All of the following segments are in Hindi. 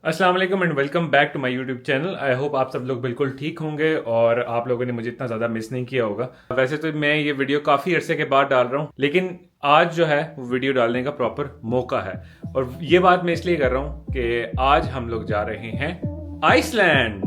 अस्सलाम वालेकुम and welcome back to my YouTube channel. I hope आप सब लोग बिल्कुल ठीक होंगे और आप लोगों ने मुझे इतना ज़्यादा मिस नहीं किया होगा। वैसे तो मैं ये वीडियो काफ़ी अरसे के बाद डाल रहा हूँ, लेकिन आज जो है वो वीडियो डालने का प्रॉपर मौका है। और ये बात मैं इसलिए कर रहा हूँ कि आज हम लोग जा रहे हैं आइसलैंड।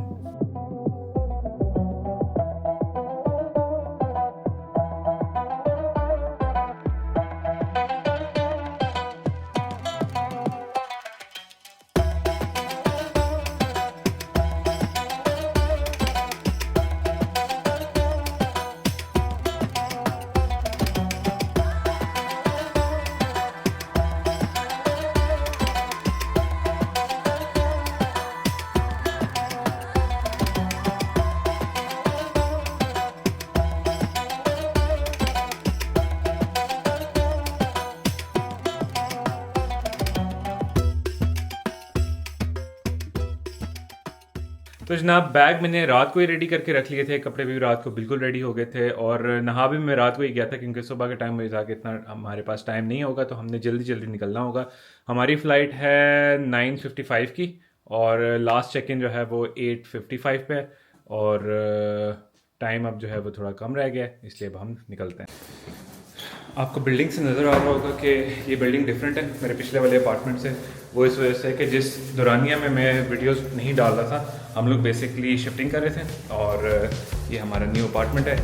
तो जनाब बैग मैंने रात को ही रेडी करके रख लिए थे, कपड़े भी रात को बिल्कुल रेडी हो गए थे और नहा भी मैं रात को ही गया था क्योंकि सुबह के टाइम मुझे था कि इतना हमारे पास टाइम नहीं होगा, तो हमने जल्दी जल्दी निकलना होगा। हमारी फ़्लाइट है 9:55 की और लास्ट चेक इन जो है वो 8:55 पे है और टाइम अब जो है वो थोड़ा कम रह गया है, इसलिए अब हम निकलते हैं। आपको बिल्डिंग से नज़र आ रहा होगा कि ये बिल्डिंग डिफरेंट है मेरे पिछले वाले अपार्टमेंट से। वो इस वजह से कि जिस दौरानिया में मैं वीडियोस नहीं डाल रहा था, हम लोग बेसिकली शिफ्टिंग कर रहे थे और ये हमारा न्यू अपार्टमेंट है।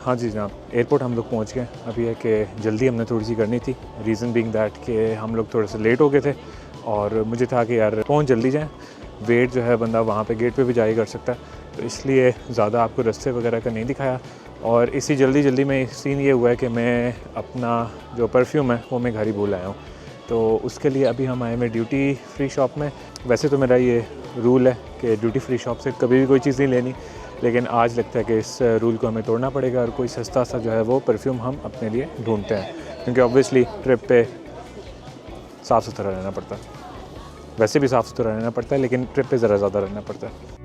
हाँ जी जनाब, एयरपोर्ट हम लोग पहुँच गए। अभी है कि जल्दी हमने थोड़ी सी करनी थी, रीज़न बीइंग दैट कि हम लोग थोड़े से लेट हो गए थे और मुझे था कि यार पहुँच जल्दी जाएँ, वेट जो है बंदा वहाँ पे गेट पे भी जाया कर सकता है, तो इसलिए ज़्यादा आपको रास्ते वगैरह का नहीं दिखाया। और इसी जल्दी में सीन ये हुआ है कि मैं अपना जो परफ्यूम है वो मैं घर ही भूल आया हूँ, तो उसके लिए अभी हम आए हैं ड्यूटी फ्री शॉप में। वैसे तो मेरा ये रूल है कि ड्यूटी फ्री शॉप से कभी भी कोई चीज़ नहीं लेनी, लेकिन आज लगता है कि इस रूल को हमें तोड़ना पड़ेगा और कोई सस्ता सा जो है वो परफ्यूम हम अपने लिए ढूंढते हैं, क्योंकि ऑब्वियसली ट्रिप पे साफ़ सुथरा रहना पड़ता है। वैसे भी साफ़ सुथरा रहना पड़ता है, लेकिन ट्रिप पे ज़रा ज़्यादा रहना पड़ता है।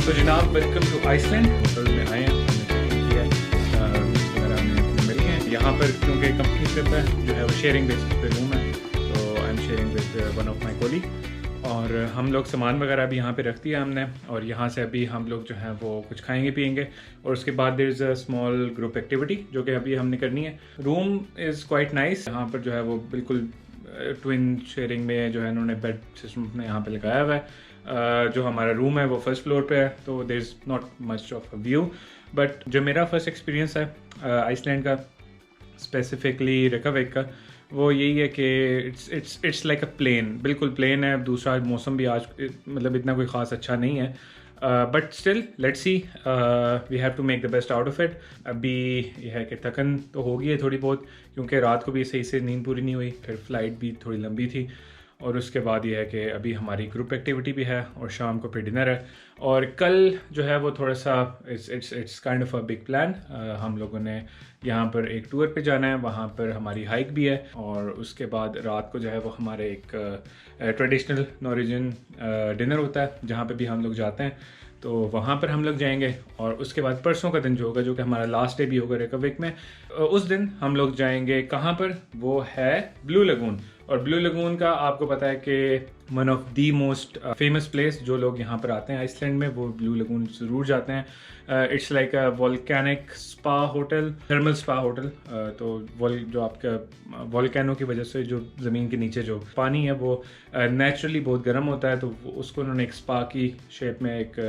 तो जनाब वेलकम टू आइसलैंड। होटल में आए हैं, हमने चेक किया, रूम्स वगैरह हमें मिल गए हैं। यहाँ पर क्योंकि कंपनी ट्रिप है जो है वो शेयरिंग बेसिस पे रूम है, तो I am sharing with one of my colleague और हम लोग सामान वगैरह भी यहाँ पे रख दिया हमने और यहाँ से अभी हम लोग जो है वो कुछ खाएंगे पियेंगे और उसके बाद there is a small group activity जो कि अभी हमने करनी है। रूम इज़ क्वाइट नाइस, यहाँ पर जो है वो बिल्कुल ट्विन शेयरिंग में जो है उन्होंने बेड सिस्टम अपने यहाँ पे लगाया हुआ है। जो हमारा रूम है वो फर्स्ट फ्लोर पे है, तो there is not much of a view, but जो मेरा फर्स्ट एक्सपीरियंस है आइसलैंड का, स्पेसिफिकली रिकविक का, वो यही है कि इट्स लाइक अ प्लेन, बिल्कुल प्लेन है। दूसरा मौसम भी आज मतलब इतना कोई ख़ास अच्छा नहीं है, but still let's see, we have to make the best out of it. अभी यह है कि थकन तो होगी है थोड़ी बहुत, क्योंकि रात को भी सही से नींद पूरी नहीं हुई, फिर फ्लाइट भी थोड़ी लंबी थी और उसके बाद ये है कि अभी हमारी ग्रुप एक्टिविटी भी है और शाम को फिर डिनर है। और कल जो है वो थोड़ा सा it's kind of a big plan. हम लोगों ने यहाँ पर एक टूर पे जाना है, वहाँ पर हमारी हाइक भी है और उसके बाद रात को जो है वो हमारे एक ट्रेडिशनल नॉर्वेजियन डिनर होता है जहाँ पे भी हम लोग जाते हैं, तो वहाँ पर हम लोग जाएंगे। और उसके बाद परसों का दिन जो होगा, जो कि हमारा लास्ट डे भी होगा रिकविक में, उस दिन हम लोग जाएंगे कहाँ पर, वो है ब्लू लगून। और ब्लू लगून का आपको पता है कि one of the most famous place, जो लोग यहाँ पर आते हैं आइसलैंड में वो ब्लू लगून ज़रूर जाते हैं। It's like a volcanic spa hotel, thermal spa hotel. तो जो आपका वॉल्केनो की वजह से जो ज़मीन के नीचे जो पानी है वो नेचुरली बहुत गर्म होता है, तो उसको उन्होंने एक स्पा की शेप में एक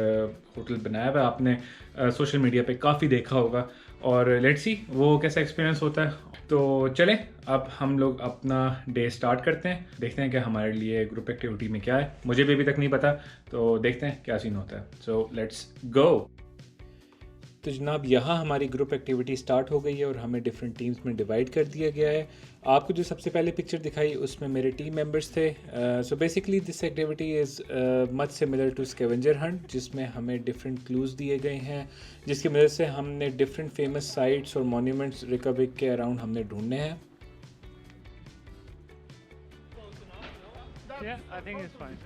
होटल बनाया हुआ है। आपने सोशल मीडिया पे काफ़ी देखा होगा, और लेट्स सी वो कैसा एक्सपीरियंस होता है। तो चलें अब हम लोग अपना डे स्टार्ट करते हैं, देखते हैं कि हमारे लिए ग्रुप एक्टिविटी में क्या है। मुझे भी अभी तक नहीं पता, तो देखते हैं क्या सीन होता है। So let's go. तो जनाब यहाँ हमारी ग्रुप एक्टिविटी स्टार्ट हो गई है और हमें डिफरेंट टीम्स में डिवाइड कर दिया गया है। आपको जो सबसे पहले पिक्चर दिखाई उसमें मेरे टीम मेंबर्स थे। So basically this activity is much similar to scavenger hunt, जिसमें हमें डिफरेंट क्लूज़ दिए गए हैं, जिसकी मदद से हमने डिफरेंट फेमस साइट्स और मॉन्यूमेंट्स रिकविक के अराउंड हमने ढूंढने हैं। Yeah, I think it's fine.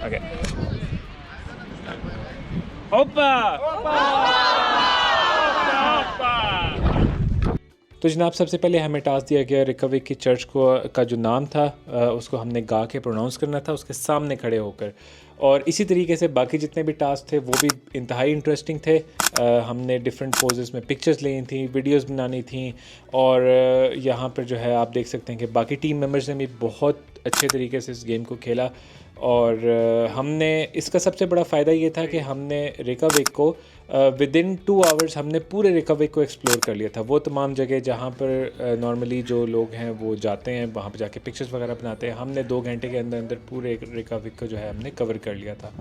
Okay. Hoppa! तो जनाब सबसे पहले हमें टास्क दिया गया रिकविक की चर्च को का जो नाम था उसको हमने गा के प्रोनाउंस करना था उसके सामने खड़े होकर। और इसी तरीके से बाकी जितने भी टास्क थे वो भी इंतहाई इंटरेस्टिंग थे। हमने डिफरेंट पोजेस में पिक्चर्स ली थी, वीडियोस बनानी थी, और यहाँ पर जो है आप देख सकते हैं कि बाकी टीम मेंबर्स ने भी बहुत अच्छे तरीके से इस गेम को खेला। और हमने इसका सबसे बड़ा फ़ायदा ये था कि हमने रिकविक को विदिन 2 आवर्स हमने पूरे रिकविक को एक्सप्लोर कर लिया था। वो तमाम जगह जहाँ पर नॉर्मली जो लोग हैं वो जाते हैं, वहाँ पर जाके पिक्चर्स वगैरह बनाते हैं, हमने 2 घंटे के अंदर अंदर पूरे रिकविक को जो है हमने कवर कर लिया था।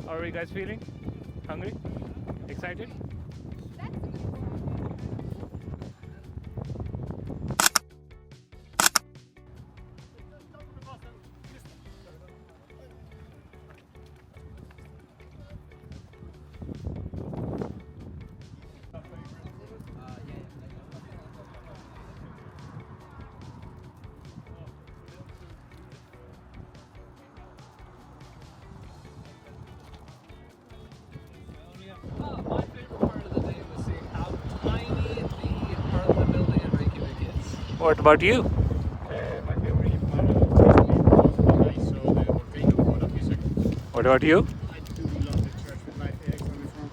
How are you guys feeling? Hungry? Excited? What about you? What about you? I do love the church with my eggs on the front.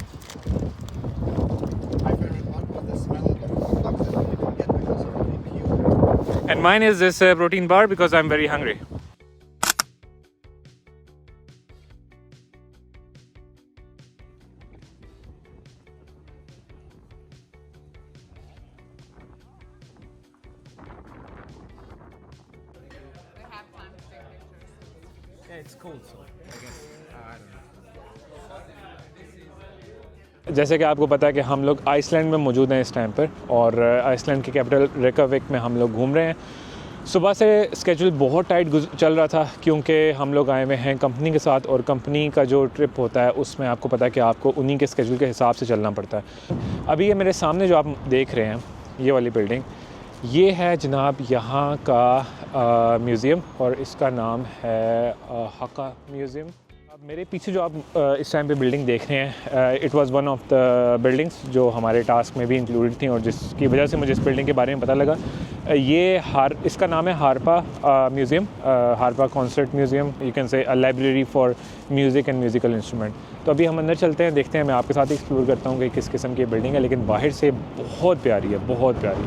My favorite part was the smell of the hot dogs that you can get because of the pure. And mine is this protein bar because I'm very hungry. Yeah, it's cold, so I guess I don't know. जैसे कि आपको पता है कि हम लोग आइसलैंड में मौजूद हैं इस टाइम पर, और आइसलैंड की कैपिटल रेकविक में हम लोग घूम रहे हैं। सुबह से स्केजूल बहुत टाइट चल रहा था क्योंकि हम लोग आए हुए हैं कंपनी के साथ, और कंपनी का जो ट्रिप होता है उसमें आपको पता है कि आपको उन्हीं के स्केजूल के हिसाब से चलना पड़ता है। अभी ये मेरे सामने जो आप देख रहे हैं ये वाली बिल्डिंग, ये है जनाब यहाँ का म्यूज़ियम, और इसका नाम है हका म्यूज़ियम। अब मेरे पीछे जो आप इस टाइम पे बिल्डिंग देख रहे हैं, it was one of the buildings जो हमारे टास्क में भी इंक्लूडेड थी, और जिसकी वजह से मुझे इस बिल्डिंग के बारे में पता लगा। इसका नाम है Harpa museum, Harpa concert museum, you can say a library for music and musical instrument. तो अभी हम अंदर चलते हैं, देखते हैं, मैं आपके साथ एक्सप्लोर करता हूँ कि किस किस्म की बिल्डिंग है, लेकिन बाहर से बहुत प्यारी है, बहुत प्यारी।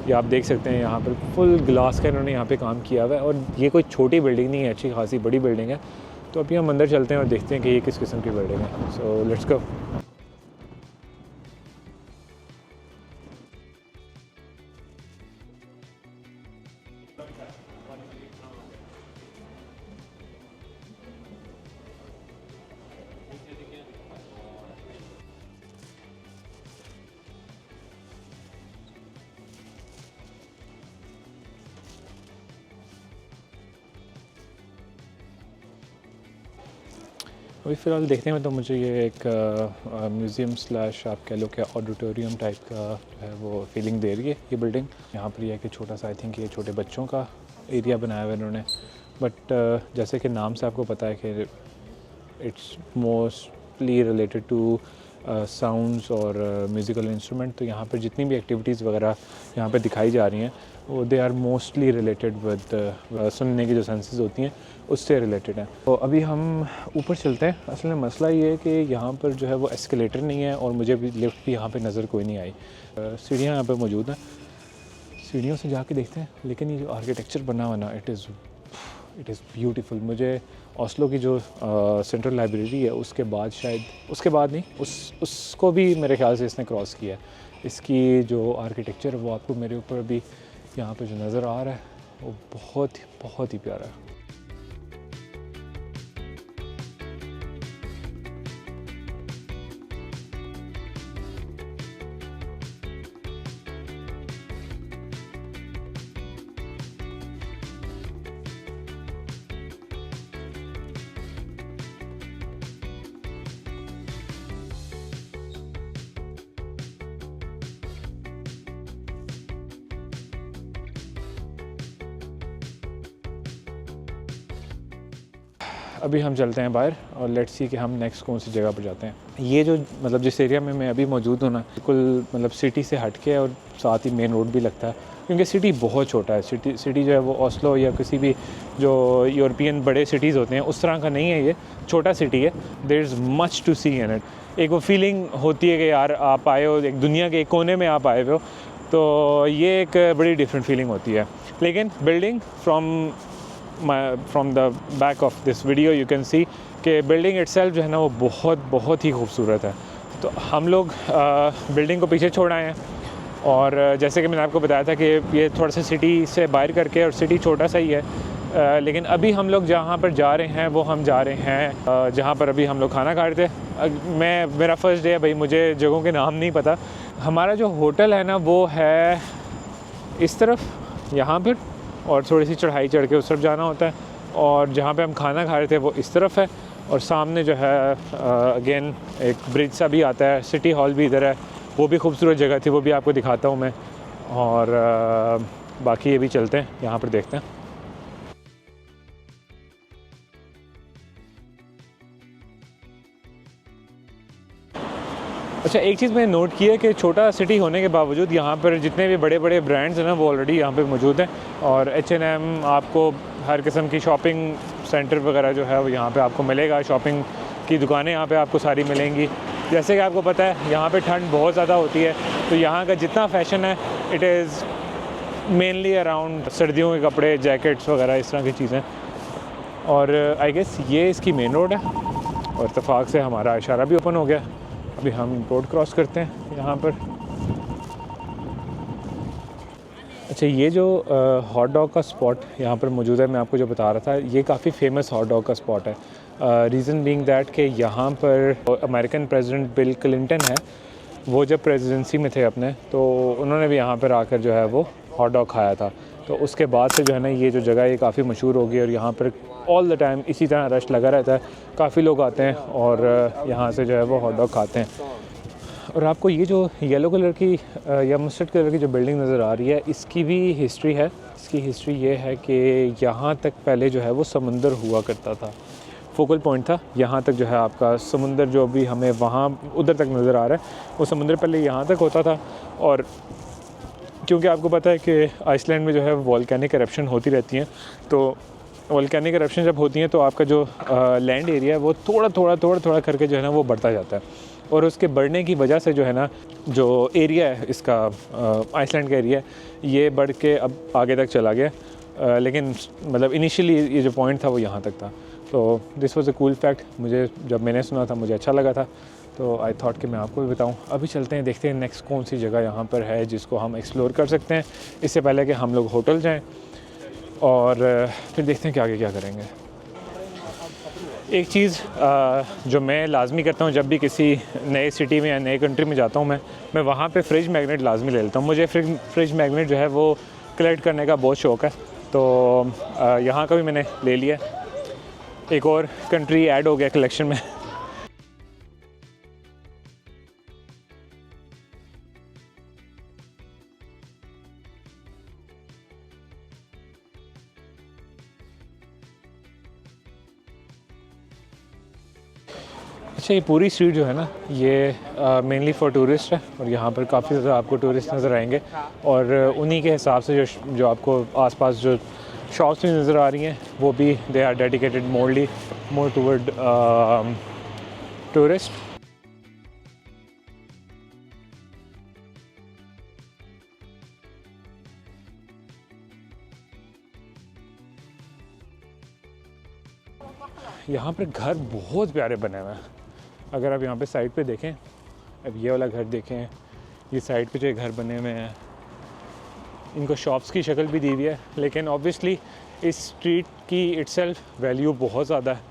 ये आप देख सकते हैं यहाँ पर फुल ग्लास का इन्होंने यहाँ पे काम किया हुआ है, और ये कोई छोटी बिल्डिंग नहीं है, अच्छी खासी बड़ी बिल्डिंग है। तो अभी हम अंदर चलते हैं और देखते हैं कि ये किस किस्म की बिल्डिंग है। So let's go. अभी फ़िलहाल देखने में तो मुझे ये एक म्यूज़ियम स्लैश आप कह लो कि ऑडिटोरियम टाइप का जो है वो फीलिंग दे रही है ये बिल्डिंग। यहाँ पर यह कि छोटा सा आई थिंक ये छोटे बच्चों का एरिया बनाया हुआ है इन्होंने, बट जैसे कि नाम से आपको पता है कि it's mostly related to sounds और म्यूज़िकल इंस्ट्रूमेंट। तो यहाँ पर जितनी भी एक्टिविटीज़ वगैरह यहाँ पे दिखाई जा रही हैं वो they are mostly related with सुनने की जो सेंसेस होती हैं उससे रिलेटेड है। तो अभी हम ऊपर चलते हैं। असल में मसला ये है कि यहाँ पर जो है वो एस्केलेटर नहीं है और मुझे भी लिफ्ट भी यहाँ पे नज़र कोई नहीं आई। सीढ़ियाँ यहाँ पे मौजूद हैं, सीढ़ियों से जाके देखते हैं। लेकिन ये जो आर्किटेक्चर बना हुआ ना इट इज़ ब्यूटीफुल। मुझे ओस्लो की जो सेंट्रल लाइब्रेरी है उसके बाद शायद उसके बाद नहीं उसको भी मेरे ख्याल से इसने क्रॉस किया है। इसकी जो आर्किटेक्चर है वो आपको मेरे ऊपर अभी यहाँ पे जो नज़र आ रहा है वो बहुत ही प्यारा है। अभी हम चलते हैं बाहर और लेट्स सी कि हम नेक्स्ट कौन सी जगह पर जाते हैं। ये जो मतलब जिस एरिया में मैं अभी मौजूद हूँ ना बिल्कुल मतलब सिटी से हट के और साथ ही मेन रोड भी लगता है, क्योंकि सिटी बहुत छोटा है। सिटी जो है वो ओस्लो या किसी भी जो यूरोपियन बड़े सिटीज़ होते हैं उस तरह का नहीं है, ये छोटा सिटी है। There is much to see in it. एक वो फीलिंग होती है कि यार आप आए हो एक दुनिया के एक कोने में आप आए हुए हो, तो ये एक बड़ी डिफरेंट फीलिंग होती है। लेकिन building from the back of this video you can see कि बिल्डिंग इटसेल्फ जो है ना वो बहुत ही खूबसूरत है। तो हम लोग बिल्डिंग को पीछे छोड़ आए हैं और जैसे कि मैंने आपको बताया था कि ये थोड़ा सा सिटी से बाहर करके, और सिटी छोटा सा ही है, लेकिन अभी हम लोग जहाँ पर जा रहे हैं वो हम जा रहे हैं जहाँ पर अभी हम लोग खाना खा रहे थे। मेरा फर्स्ट डे है भाई, मुझे जगहों के नाम नहीं पता। हमारा जो होटल है ना वो है इस तरफ यहाँ पर, और थोड़ी सी चढ़ाई चढ़ के उस तरफ जाना होता है, और जहाँ पे हम खाना खा रहे थे वो इस तरफ है। और सामने जो है अगेन एक ब्रिज सा भी आता है, सिटी हॉल भी इधर है, वो भी खूबसूरत जगह थी, वो भी आपको दिखाता हूँ मैं। और बाकी ये भी चलते हैं यहाँ पर देखते हैं। अच्छा, एक चीज़ मैंने नोट की है कि छोटा सिटी होने के बावजूद यहाँ पर जितने भी बड़े बड़े ब्रांड्स हैं ना वो ऑलरेडी यहाँ पे मौजूद हैं। और H&M, आपको हर किस्म की शॉपिंग सेंटर वगैरह जो है वो यहाँ पे आपको मिलेगा। शॉपिंग की दुकानें यहाँ पे आपको सारी मिलेंगी। जैसे कि आपको पता है यहाँ पे ठंड बहुत ज़्यादा होती है, तो यहाँ का जितना फ़ैशन है इट इज़ मेनली अराउंड सर्दियों के कपड़े, जैकेट्स वगैरह इस तरह की चीज़ें। और आई गेस ये इसकी मेन रोड है और इत्तेफाक से हमारा इशारा भी ओपन हो गया। अभी हम रोड क्रॉस करते हैं यहाँ पर। अच्छा, ये जो हॉट डॉग का स्पॉट यहाँ पर मौजूद है, मैं आपको जो बता रहा था, ये काफ़ी फेमस हॉट डॉग का स्पॉट है। रीज़न बीइंग दैट कि यहाँ पर अमेरिकन प्रेसिडेंट बिल क्लिंटन है, वो जब प्रेसिडेंसी में थे अपने, तो उन्होंने भी यहाँ पर आकर जो है वो हॉट डॉग खाया था। तो उसके बाद से जो है ना ये जो जगह ये काफ़ी मशहूर हो गई और यहाँ पर ऑल द टाइम इसी तरह रश लगा रहता है। काफ़ी लोग आते हैं और यहाँ से जो है वो हॉट डॉग खाते हैं। और आपको ये जो येलो कलर की या मस्टर्ड कलर की जो बिल्डिंग नज़र आ रही है, इसकी भी हिस्ट्री है। इसकी हिस्ट्री ये है कि यहाँ तक पहले जो है वो समंदर हुआ करता था, फोकल पॉइंट था। यहाँ तक जो है आपका समुंदर जो भी हमें वहाँ उधर तक नज़र आ रहा है, वो समुंदर पहले यहाँ तक होता था। और क्योंकि आपको पता है कि आइसलैंड में जो है वॉल्केनिक एरप्शन होती रहती हैं, तो वॉल्केनिक एरप्शन जब होती हैं तो आपका जो लैंड एरिया है वो थोड़ा करके जो है ना वो बढ़ता जाता है। और उसके बढ़ने की वजह से जो है ना जो एरिया है इसका आइसलैंड का एरिया, ये बढ़ के अब आगे तक चला गया। लेकिन मतलब इनिशियली ये जो पॉइंट था वो यहाँ तक था। तो this was a cool fact. मुझे जब मैंने सुना था मुझे अच्छा लगा था, तो आई थॉट कि मैं आपको भी बताऊं। अभी चलते हैं, देखते हैं नेक्स्ट कौन सी जगह यहाँ पर है जिसको हम एक्सप्लोर कर सकते हैं, इससे पहले कि हम लोग होटल जाएं, और फिर देखते हैं कि आगे क्या करेंगे। एक चीज़ जो मैं लाजमी करता हूँ जब भी किसी नए सिटी में या नए कंट्री में जाता हूँ, मैं वहाँ पे फ्रिज मैग्नेट लाजमी ले लेता हूँ। मुझे फ्रिज मैग्नेट जो है वो कलेक्ट करने का बहुत शौक़ है, तो यहाँ का भी मैंने ले लिया। एक और कंट्री ऐड हो गया कलेक्शन में। अच्छा, ये पूरी स्ट्रीट जो है ना, ये मेनली फॉर टूरिस्ट है और यहाँ पर काफ़ी ज़्यादा आपको टूरिस्ट नज़र आएंगे और उन्हीं के हिसाब से जो आपको आसपास जो शॉप्स भी नज़र आ रही हैं वो भी they are dedicated more toward tourist. यहाँ पर घर बहुत प्यारे बने हुए हैं। अगर आप यहाँ पे साइड पे देखें, अब ये वाला घर देखें, ये साइड पे जो घर बने हुए हैं इनको शॉप्स की शक्ल भी दी हुई है, लेकिन ऑब्वियसली इस स्ट्रीट की इटसेल्फ वैल्यू बहुत ज़्यादा है।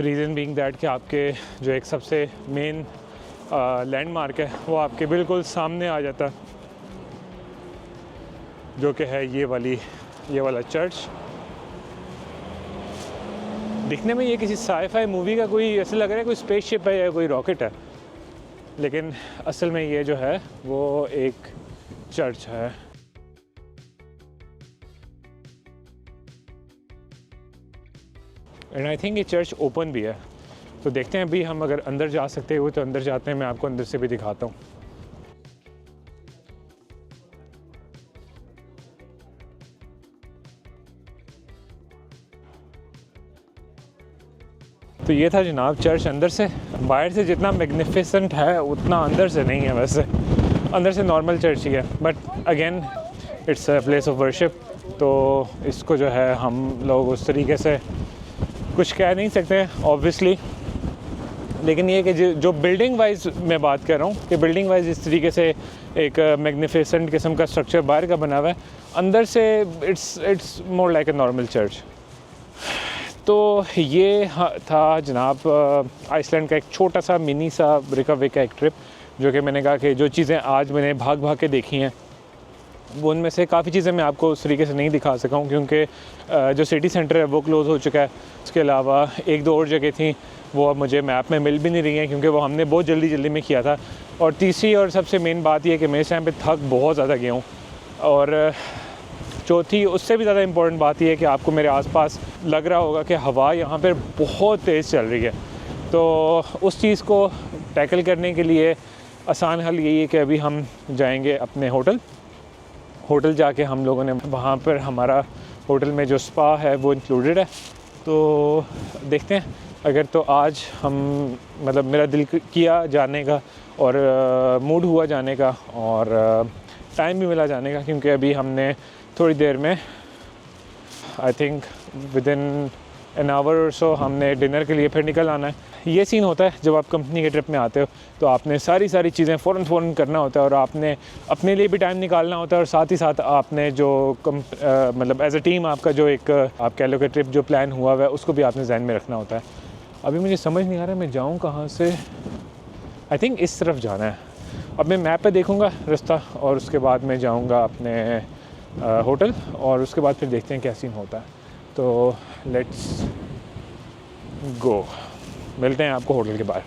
रीज़न बीइंग दैट कि आपके जो एक सबसे मेन लैंडमार्क है वो आपके बिल्कुल सामने आ जाता, जो कि है ये वाला चर्च। दिखने में ये किसी साई-फाई मूवी का कोई ऐसे लग रहा है कोई स्पेसशिप है या कोई रॉकेट है, लेकिन असल में ये जो है वो एक चर्च है। एंड आई थिंक ये चर्च ओपन भी है, तो देखते हैं अभी हम अगर अंदर जा सकते हो तो अंदर जाते हैं। मैं आपको अंदर से भी दिखाता हूँ। तो ये था जनाब चर्च अंदर से। बाहर से जितना मैग्निफिसेंट है उतना अंदर से नहीं है, वैसे अंदर से नॉर्मल चर्च ही है, but again it's a place of worship, तो इसको जो है हम लोग उस तरीके से कुछ कह नहीं सकते ऑब्वियसली। लेकिन ये कि जो बिल्डिंग वाइज मैं बात कर रहा हूँ कि बिल्डिंग वाइज इस तरीके से एक मैग्निफिसेंट किस्म का स्ट्रक्चर बाहर का बना हुआ है, अंदर से it's more like a normal church. तो ये था जनाब आइसलैंड का एक छोटा सा मिनी सा रिकवरी का एक ट्रिप, जो कि मैंने कहा कि जो चीज़ें आज मैंने भाग भाग के देखी हैं वो उनमें से काफ़ी चीज़ें मैं आपको उस तरीके से नहीं दिखा सका हूँ, क्योंकि जो सिटी सेंटर है वो क्लोज़ हो चुका है। उसके अलावा एक दो और जगह थी वो अब मुझे मैप में मिल भी नहीं रही हैं, क्योंकि वो हमने बहुत जल्दी में किया था। और तीसरी और सबसे मेन बात यह कि मैं इस टाइम पर थक बहुत ज़्यादा गया हूँ, और चौथी उससे भी ज़्यादा इम्पोर्टेंट बात यह है कि आपको मेरे आसपास लग रहा होगा कि हवा यहाँ पर बहुत तेज़ चल रही है। तो उस चीज़ को टैकल करने के लिए आसान हल यही है कि अभी हम जाएंगे अपने होटल जाके हम लोगों ने वहाँ पर हमारा होटल में जो स्पा है वो इंक्लूडेड है। तो देखते हैं, अगर तो आज हम मतलब मेरा दिल किया जाने का और मूड हुआ जाने का और टाइम भी मिला जाने का, क्योंकि अभी हमने थोड़ी देर में I think with in an hour और सो हमने डिनर के लिए फिर निकल आना है। ये सीन होता है जब आप कंपनी के ट्रिप में आते हो, तो आपने सारी चीज़ें फ़ौरन करना होता है और आपने अपने लिए भी टाइम निकालना होता है, और साथ ही साथ आपने जो मतलब एज अ टीम आपका जो एक आप कह लो कि ट्रिप जो प्लान हुआ हुआ है उसको भी आपने ध्यान में रखना होता है। अभी मुझे समझ नहीं आ रहा मैं जाऊँ कहाँ से। आई थिंक इस तरफ जाना है। अब मैं मैप पे देखूँगा रास्ता और उसके बाद मैं जाऊँगा अपने होटल, और उसके बाद फिर देखते हैं क्या सीन होता है। तो लेट्स गो, मिलते हैं आपको होटल के बाहर।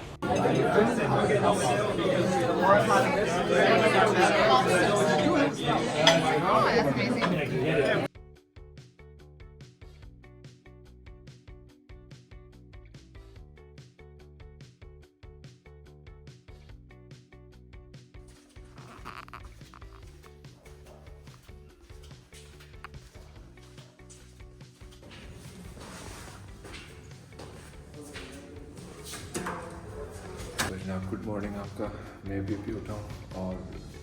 गुड मॉर्निंग आपका। मैं भी उठा हूँ और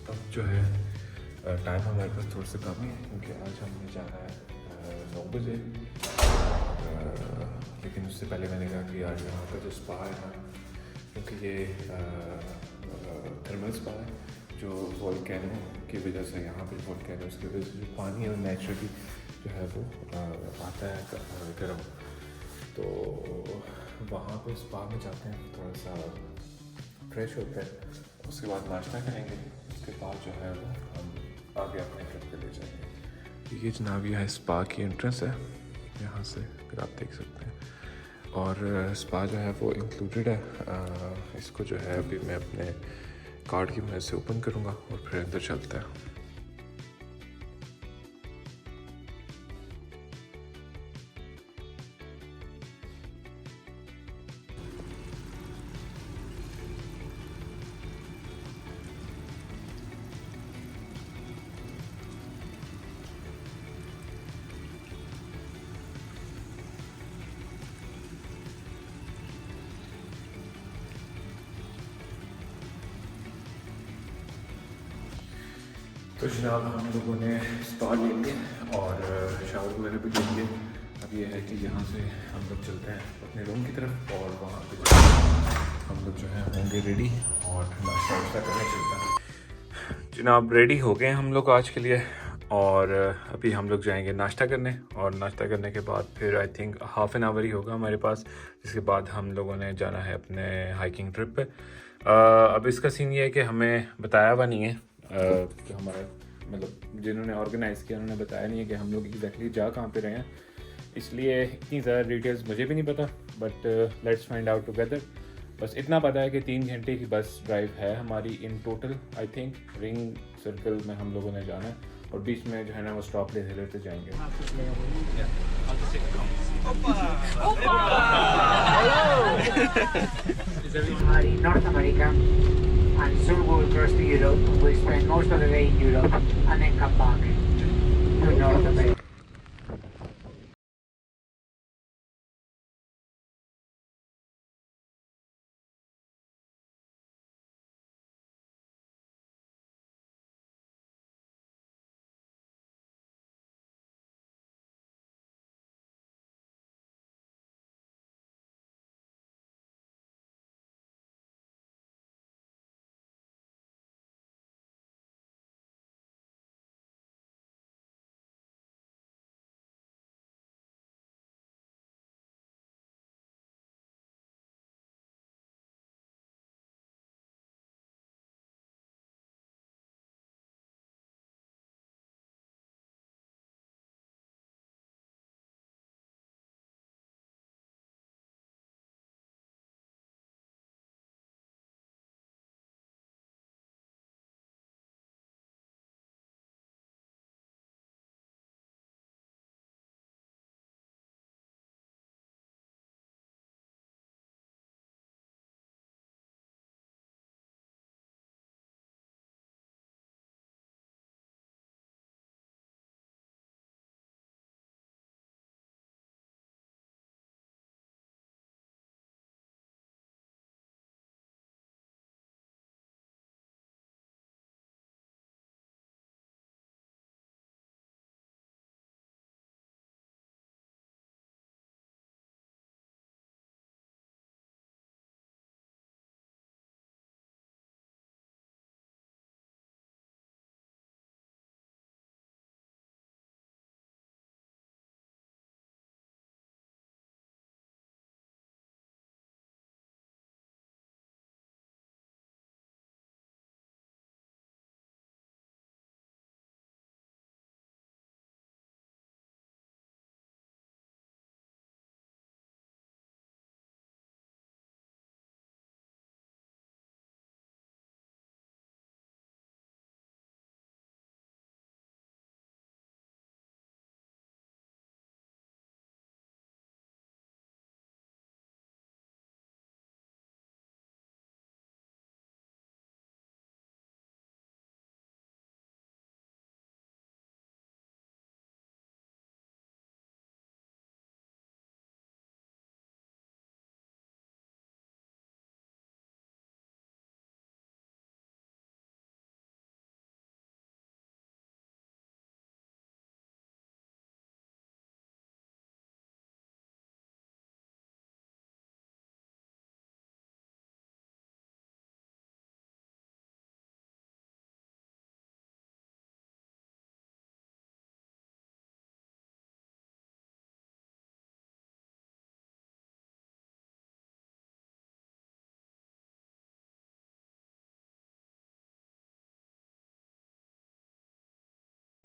अब जो है टाइम हमारे पास थोड़ा सा कम ही है, क्योंकि आज हमें जाना है 9 बजे। लेकिन उससे पहले मैंने कहा कि आज यहाँ का जो स्पा है ना, क्योंकि ये थर्मल स्पा है जो वोल्केनो की वजह से, यहाँ पे वोल्केनो की वजह से जो पानी है नेचुरली जो है वो आता है गर्म। तो वहाँ पे स्पा में जाते हैं, थोड़ा सा फ्रेश होते हैं, उसके बाद नाश्ता करेंगे, उसके बाद जो है वो हम आगे अपने ट्रिप पे ले जाएंगे। ये जनाब यह स्पा की एंट्रेंस है, यहाँ से अगर आप देख सकते हैं और स्पा जो है वो इंक्लूडेड है। इसको जो है अभी मैं अपने कार्ड की मदद से ओपन करूँगा और फिर अंदर चलता है। तो जनाब हम लोगों ने स्पा ले लिया और शावर वगैरह भी ले लिए। अब ये है कि यहाँ से हम लोग चलते हैं अपने रूम की तरफ और वहाँ पे जो है हम लोग जो है होंगे रेडी और नाश्ता वाश्ता करने चलते हैं। जनाब रेडी हो गए हम लोग आज के लिए और अभी हम लोग जाएंगे नाश्ता करने और नाश्ता करने के बाद फिर I think half an hour ही होगा हमारे पास, जिसके बाद हम लोगों ने जाना है अपने हाइकिंग ट्रिप पे। अब इसका सीन ये है कि हमें बताया हुआ नहीं है जो हमारा मतलब जिन्होंने ऑर्गेनाइज़ किया उन्होंने बताया नहीं है कि हम लोग एग्जैक्टली जा कहाँ पे रहे हैं, इसलिए इतनी ज़्यादा डिटेल्स मुझे भी नहीं पता। But let's find out together. बस इतना पता है कि 3 घंटे की बस ड्राइव है हमारी in total. I think ring circle में हम लोगों ने जाना है और बीच में जो है ना वो स्टॉप लेते लेते जाएंगे। North America and soon we'll cross to Europe. We'll spend most of the day in Europe and then come back to North America.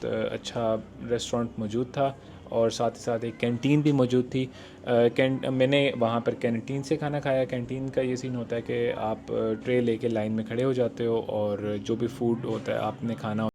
अच्छा रेस्टोरेंट मौजूद था और साथ ही साथ एक कैंटीन भी मौजूद थी। मैंने वहाँ पर कैंटीन से खाना खाया। कैंटीन का ये सीन होता है कि आप ट्रे लेके लाइन में खड़े हो जाते हो और जो भी फूड होता है आपने खाना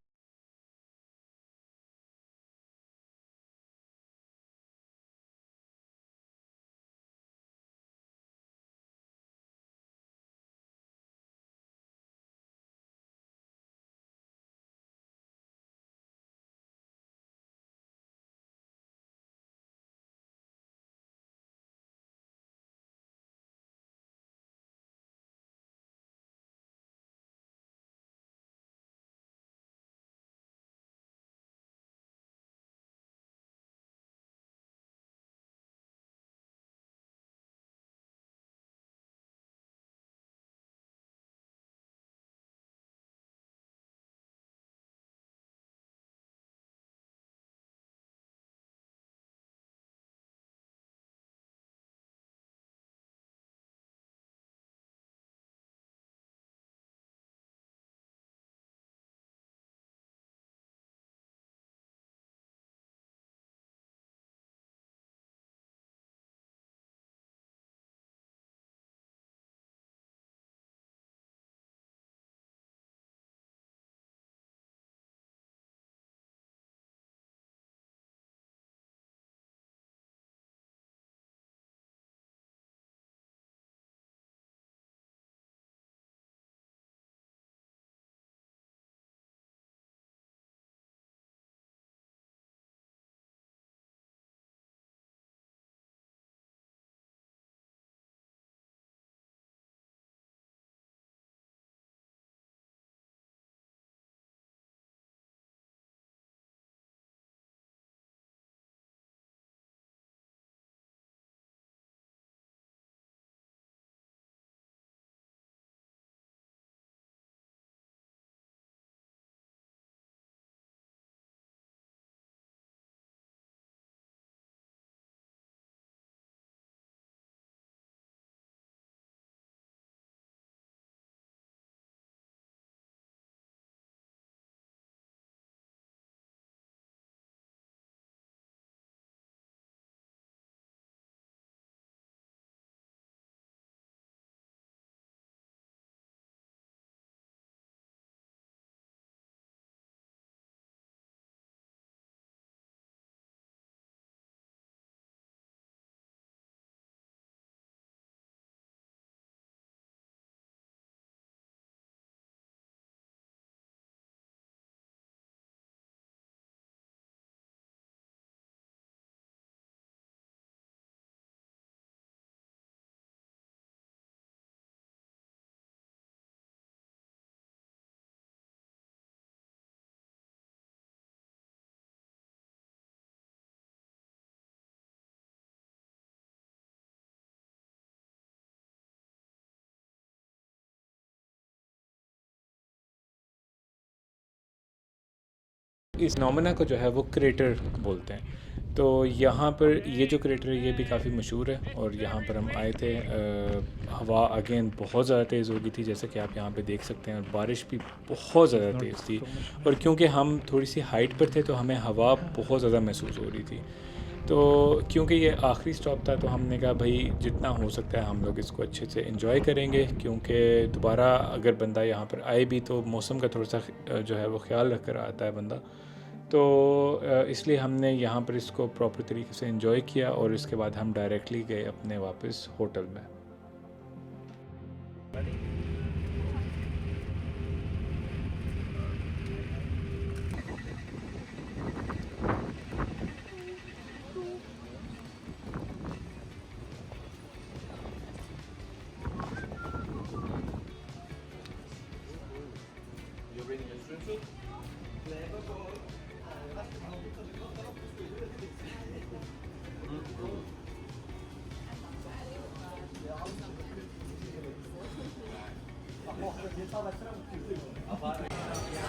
इस नोमेना को जो है वो क्रेटर बोलते हैं। तो यहाँ पर ये जो क्रेटर है ये भी काफ़ी मशहूर है और यहाँ पर हम आए थे। हवा अगेन बहुत ज़्यादा तेज़ हो गई थी जैसे कि आप यहाँ पे देख सकते हैं और बारिश भी बहुत ज़्यादा तेज़ थी और क्योंकि हम थोड़ी सी हाइट पर थे तो हमें हवा बहुत ज़्यादा महसूस हो रही थी। तो क्योंकि ये आखिरी स्टॉप था तो हमने कहा भाई जितना हो सकता है हम लोग इसको अच्छे से एंजॉय करेंगे, क्योंकि दोबारा अगर बंदा यहाँ पर आए भी तो मौसम का थोड़ा सा जो है वो ख्याल रख कर आता है बंदा। तो इसलिए हमने यहाँ पर इसको प्रॉपर तरीके से एंजॉय किया और इसके बाद हम डायरेक्टली गए अपने वापस होटल में।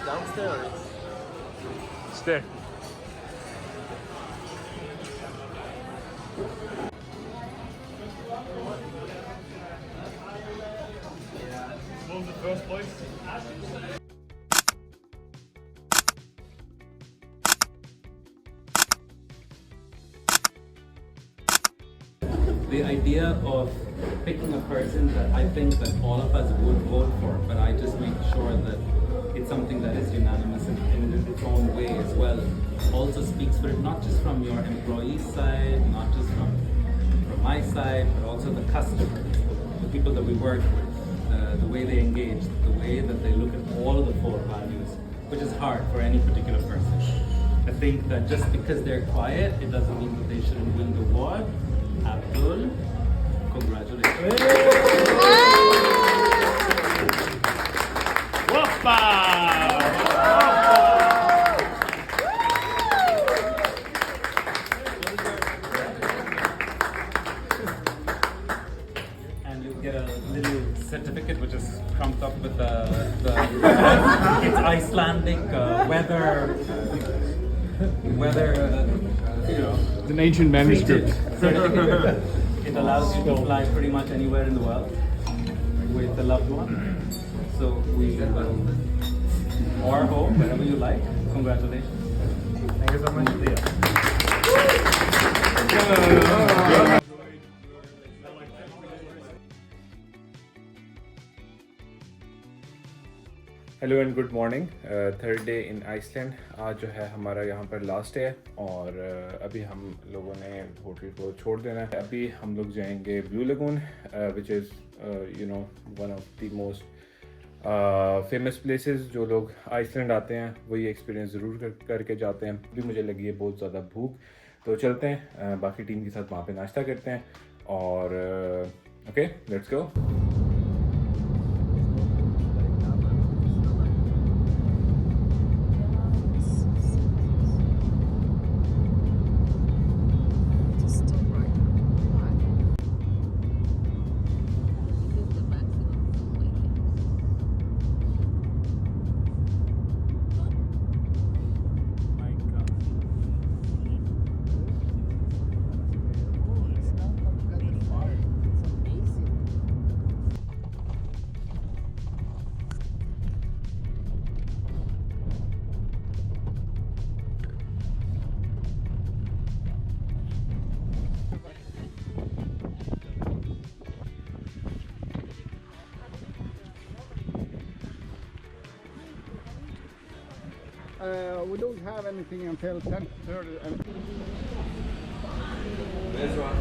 Downstairs. It's there. What was the first place? the idea of picking a person that I think that all of us would vote for, but I just make sure that it's something that is unanimous in its own way as well, also speaks for it, not just from your employee side, not just from my side, but also the customers, the people that we work with, the way they engage, the way that they look at all of the 4 values, which is hard for any particular person. I think that just because they're quiet, it doesn't mean that they shouldn't win the award. Abdul, congratulations. And you'll get a little certificate which is crumped up with it's Icelandic weather, you know. It's an ancient manuscript. Certificate. It allows you to fly pretty much anywhere in the world with a loved one. So we or home, wherever you like. Congratulations. Thank you so much, Leah. Hello and good morning. Third day in Iceland. आज जो है हमारा यहाँ पर लास्ट डे है और अभी हम लोगों ने होटल को छोड़ देना है। अभी हम लोग जाएंगे blue lagoon which is you know one of the most famous places. जो लोग आइसलैंड आते हैं वो ये एक्सपीरियंस ज़रूर करके जाते हैं। अभी मुझे लगी है बहुत ज़्यादा भूख, तो चलते हैं बाकी टीम के साथ वहाँ पे नाश्ता करते हैं और okay let's go. We don't have anything until 10:30. This one.